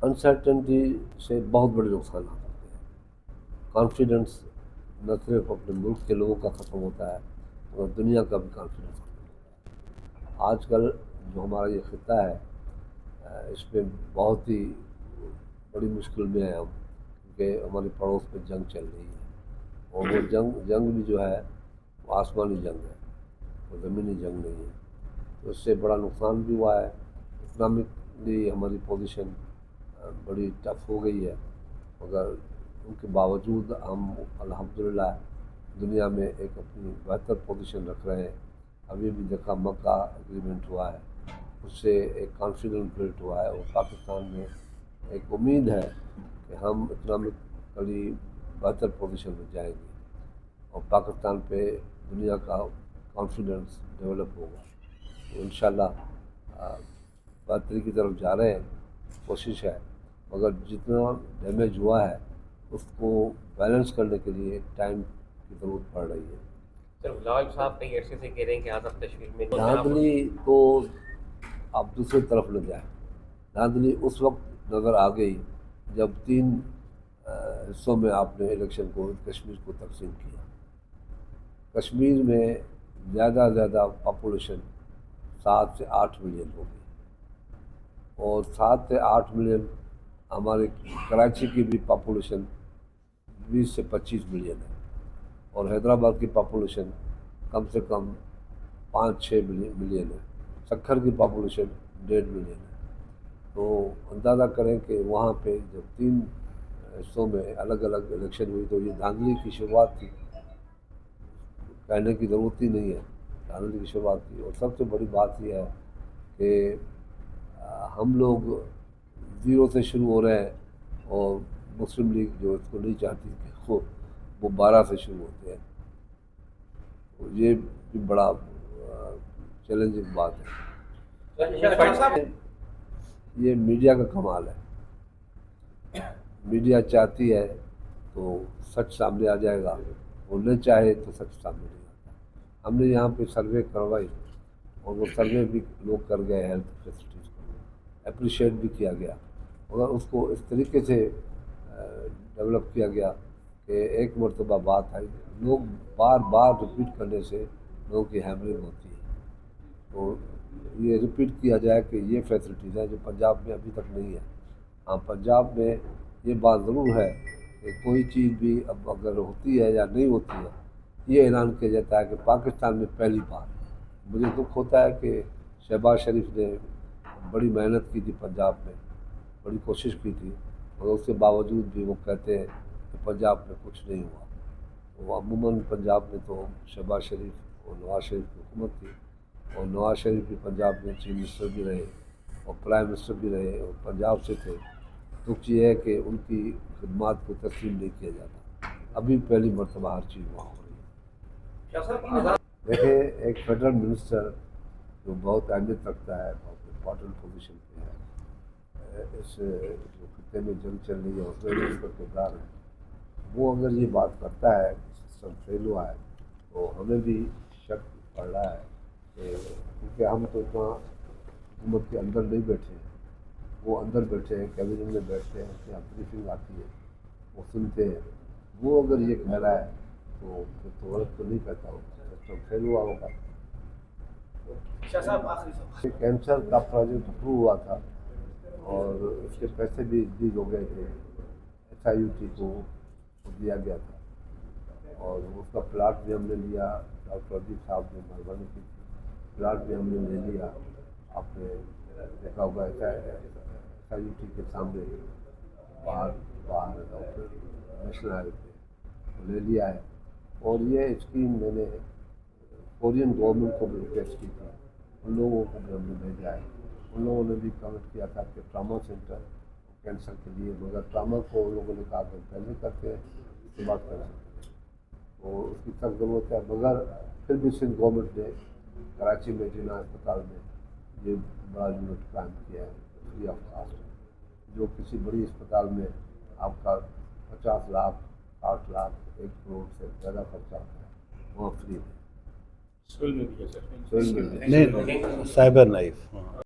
Uncertainty से बहुत बड़े नुकसान होते हैं। कॉन्फिडेंस न सिर्फ अपने मुल्क के लोगों का ख़त्म होता है मगर दुनिया का भी कॉन्फिडेंस ख़त्म होता है। आजकल जो हमारा ये खिता है इसमें बहुत ही बड़ी मुश्किल में है हम, क्योंकि हमारे पड़ोस में जंग चल रही है और वो जंग भी जो है वो आसमानी जंग है, वो ज़मीनी जंग नहीं है। तो इससे बड़ा नुकसान भी हुआ है। इकनॉमिकली हमारी पोजीशन बड़ी टफ हो गई है, मगर उनके बावजूद हम अल्हम्दुलिल्लाह दुनिया में एक अपनी बेहतर पोजीशन रख रहे हैं। अभी भी देखा मक्का एग्रीमेंट हुआ है, उससे एक कॉन्फिडेंस बिल्ड हुआ है और पाकिस्तान में एक उम्मीद है कि हम इकनॉमिकली बेहतर पोजीशन में जाएंगे और पाकिस्तान पे दुनिया का कॉन्फिडेंस डेवलप होगा। तो इंशाल्लाह बेहतरी की तरफ जा रहे हैं, कोशिश है, मगर जितना डैमेज हुआ है उसको बैलेंस करने के लिए टाइम की ज़रूरत पड़ रही है। सर लाल साहब कई अरसे से कह रहे हैं कि आज आप कश्मीर में धांधली तो आप दूसरी तरफ न जाए। धांधली उस वक्त नज़र आ गई जब 3 हिस्सों में आपने इलेक्शन को कश्मीर को तकसीम किया। कश्मीर में ज़्यादा पॉपुलेशन 7 से 8 मिलियन होगी और 7 से 8 मिलियन हमारे कराची की भी पॉपुलेशन 20 से 25 मिलियन है और हैदराबाद की पॉपुलेशन कम से कम 5-6 मिलियन है। सक्खर की पॉपुलेशन 1.5 मिलियन है। तो अंदाज़ा करें कि वहाँ पे जब 3 हिस्सों में अलग अलग इलेक्शन हुई तो ये धांधली की शुरुआत थी, कहने की ज़रूरत ही नहीं है, धांधली की शुरुआत थी। और सबसे बड़ी बात यह है कि हम लोग ज़ीरो से शुरू हो रहे हैं और मुस्लिम लीग जो इसको नहीं चाहती कि वो 12 से शुरू होते हैं। तो ये भी बड़ा चैलेंजिंग बात है। ये मीडिया का कमाल है। मीडिया चाहती है तो सच सामने आ जाएगा, वो न चाहे तो सच सामने नहीं आता। हमने यहाँ पे सर्वे करवाई और वो सर्वे भी लोग कर गए, हेल्थ फैसिलिटीज़ को अप्रिशिएट भी किया गया, मगर उसको इस तरीके से डेवलप किया गया कि एक मरतबा बात आई, लोग बार बार रिपीट करने से लोगों की हैमरिंग होती है। तो ये रिपीट किया जाए कि ये फैसिलिटीज़ हैं जो पंजाब में अभी तक नहीं है। हाँ, पंजाब में ये बात ज़रूर है कि कोई चीज़ भी अब अगर होती है या नहीं होती है, ये ऐलान किया जाता है कि पाकिस्तान में पहली बार। मुझे दुख होता है कि शहबाज शरीफ ने बड़ी मेहनत की थी पंजाब में, बड़ी कोशिश की थी, मगर उसके बावजूद भी वो कहते हैं कि पंजाब में कुछ नहीं हुआ। वो अमूमन पंजाब में तो शहबाज शरीफ और नवाज शरीफ की हुकूमत थी और नवाज शरीफ भी पंजाब में चीफ मिनिस्टर भी रहे और प्राइम मिनिस्टर भी रहे और पंजाब से थे। दुख ये है कि उनकी खिदमात को तस्लीम नहीं किया जाता। अभी पहली मरतबा हर चीज़ वहाँ हो रही है। देखिए, एक फेडरल मिनिस्टर जो बहुत अहमियत रखता है, बहुत इम्पोर्टेंट पोजीशन पे है, इस जो खत्ते में जंग चल रही है उसमें भी उसका किरदार है, वो अगर ये बात करता है कि सिस्टम फेल हुआ है तो हमें भी शक पड़ रहा है कि क्योंकि हम तो इतना हुकूमत के अंदर नहीं बैठे हैं, वो अंदर बैठे हैं, कैबिनेट में बैठते हैं, उसके यहाँ ब्रीफिंग आती है, वो सुनते हैं। वो अगर ये कह रहा है तो फिर तो गलत तो नहीं कहता होगा, सिस्टम फेल हुआ होगा। कैंसर का प्रोजेक्ट अप्रूव हुआ था और उसके पैसे भी रिलीज हो गए थे, SIUT को दिया गया था और उसका प्लाट भी हमने लिया। डॉक्टर अजीब साहब ने मेहरबानी की, प्लाट भी हमने ले लिया। आपने देखा होगा SIUT के सामने बाहर डॉक्टर नेशनल हाईवे पे ले लिया है। और ये स्कीम मैंने कोरियन गवर्नमेंट को भी रिक्वेस्ट की थी, उन लोगों को भी हमने भेजा है। उन लोगों ने भी कमेंट किया था कि ट्रामा सेंटर कैंसर के लिए, मगर ट्रामा को उन लोगों ने कहा कि पहले करते हैं उसके बाद कर सकते हैं, तो उसकी सख्त ज़रूरत है। मगर फिर भी सिंध गवर्नमेंट ने कराची में जिला अस्पताल में ये बड़ा यूनिट कायम किया है फ्री ऑफ कास्ट, जो किसी बड़ी अस्पताल में आपका 50 लाख 60 लाख 1 करोड़ से ज़्यादा खर्चा होता है, वहाँ फ्री है। सोल में भी है सर, सोल में भी नहीं, साइबर नाइफ।